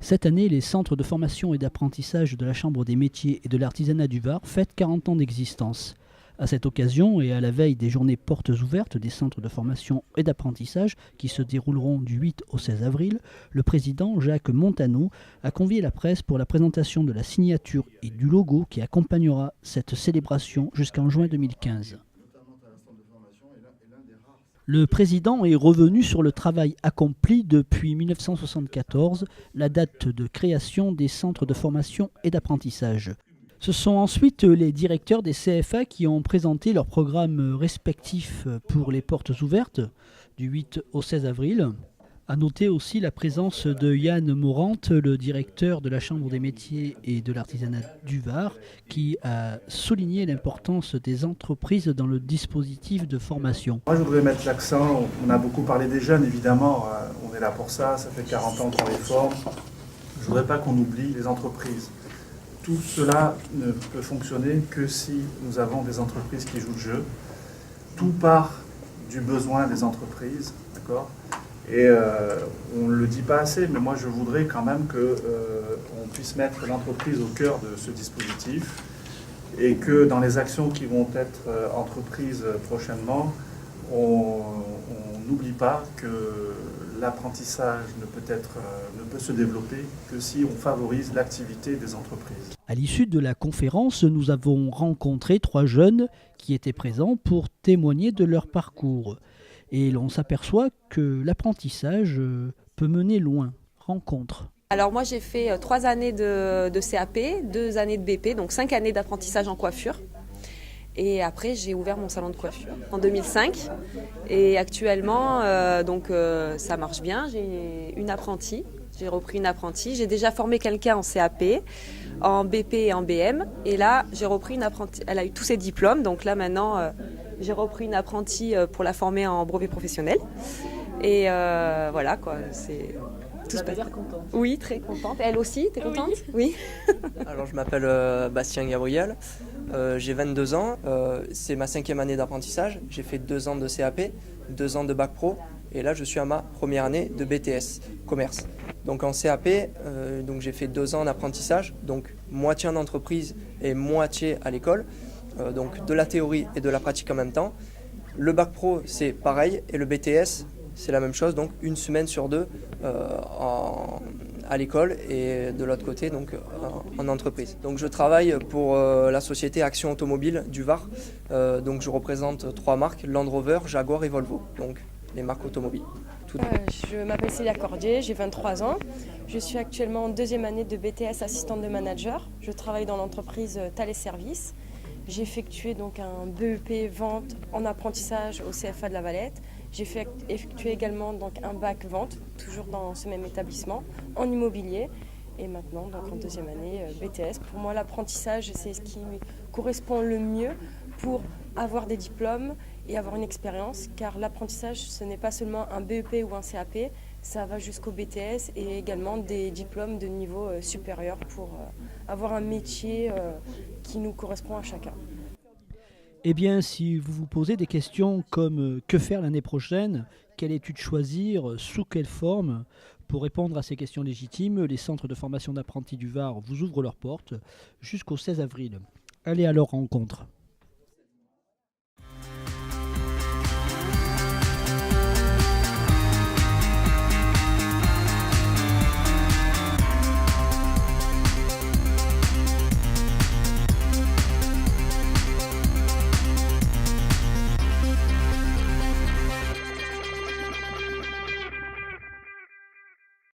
Cette année, les centres de formation et d'apprentissage de la Chambre des métiers et de l'artisanat du Var fêtent 40 ans d'existence. À cette occasion et à la veille des journées portes ouvertes des centres de formation et d'apprentissage qui se dérouleront du 8 au 16 avril, le président Jacques Montaneau a convié la presse pour la présentation de la signature et du logo qui accompagnera cette célébration jusqu'en juin 2015. Le président est revenu sur le travail accompli depuis 1974, la date de création des centres de formation et d'apprentissage. Ce sont ensuite les directeurs des CFA qui ont présenté leurs programmes respectifs pour les portes ouvertes du 8 au 16 avril. À noter aussi la présence de Yann Morante, le directeur de la Chambre des métiers et de l'artisanat du Var, qui a souligné l'importance des entreprises dans le dispositif de formation. Moi, je voudrais mettre l'accent, on a beaucoup parlé des jeunes, évidemment, on est là pour ça fait 40 ans qu'on les forme. Je ne voudrais pas qu'on oublie les entreprises. Tout cela ne peut fonctionner que si nous avons des entreprises qui jouent le jeu. Tout part du besoin des entreprises, d'accord ? Et on ne le dit pas assez, mais moi je voudrais quand même qu'on puisse mettre l'entreprise au cœur de ce dispositif et que dans les actions qui vont être entreprises prochainement, on n'oublie pas que l'apprentissage ne peut se développer que si on favorise l'activité des entreprises. À l'issue de la conférence, nous avons rencontré 3 jeunes qui étaient présents pour témoigner de leur parcours. Et l'on s'aperçoit que l'apprentissage peut mener loin. Rencontre. Alors moi j'ai fait 3 années de CAP, 2 années de BP, donc 5 années d'apprentissage en coiffure. Et après j'ai ouvert mon salon de coiffure en 2005. Et actuellement ça marche bien, j'ai une apprentie. J'ai repris une apprentie. J'ai déjà formé quelqu'un en CAP, en BP et en BM. Et là, j'ai repris une apprentie. Elle a eu tous ses diplômes. Donc là, maintenant, j'ai repris une apprentie pour la former en brevet professionnel. Et voilà, quoi. Tout se passe bien. Contente. Oui, très contente. Elle aussi, t'es contente ? Oui. Alors, je m'appelle Bastien Gabriel. J'ai 22 ans. C'est ma 5e année d'apprentissage. J'ai fait 2 ans de CAP, 2 ans de bac pro. Et là, je suis à ma première année de BTS, commerce. Donc en CAP, j'ai fait 2 ans d'apprentissage, donc moitié en entreprise et moitié à l'école, donc de la théorie et de la pratique en même temps. Le bac pro, c'est pareil, et le BTS, c'est la même chose, donc 1 semaine sur 2 à l'école et de l'autre côté, donc en entreprise. Donc je travaille pour la société Action Automobile du Var, donc je représente 3 marques, Land Rover, Jaguar et Volvo, donc les marques automobiles. Je m'appelle Célia Cordier, j'ai 23 ans. Je suis actuellement en 2e année de BTS assistante de manager. Je travaille dans l'entreprise Thales Services. J'ai effectué donc un BEP vente en apprentissage au CFA de La Valette. J'ai effectué également donc un bac vente, toujours dans ce même établissement, en immobilier. Et maintenant, donc en 2e année, BTS. Pour moi, l'apprentissage, c'est ce qui me correspond le mieux pour avoir des diplômes et avoir une expérience, car l'apprentissage, ce n'est pas seulement un BEP ou un CAP, ça va jusqu'au BTS et également des diplômes de niveau supérieur pour avoir un métier qui nous correspond à chacun. Eh bien, si vous vous posez des questions comme que faire l'année prochaine, quelle étude choisir, sous quelle forme, pour répondre à ces questions légitimes, les centres de formation d'apprentis du Var vous ouvrent leurs portes jusqu'au 16 avril. Allez à leur rencontre.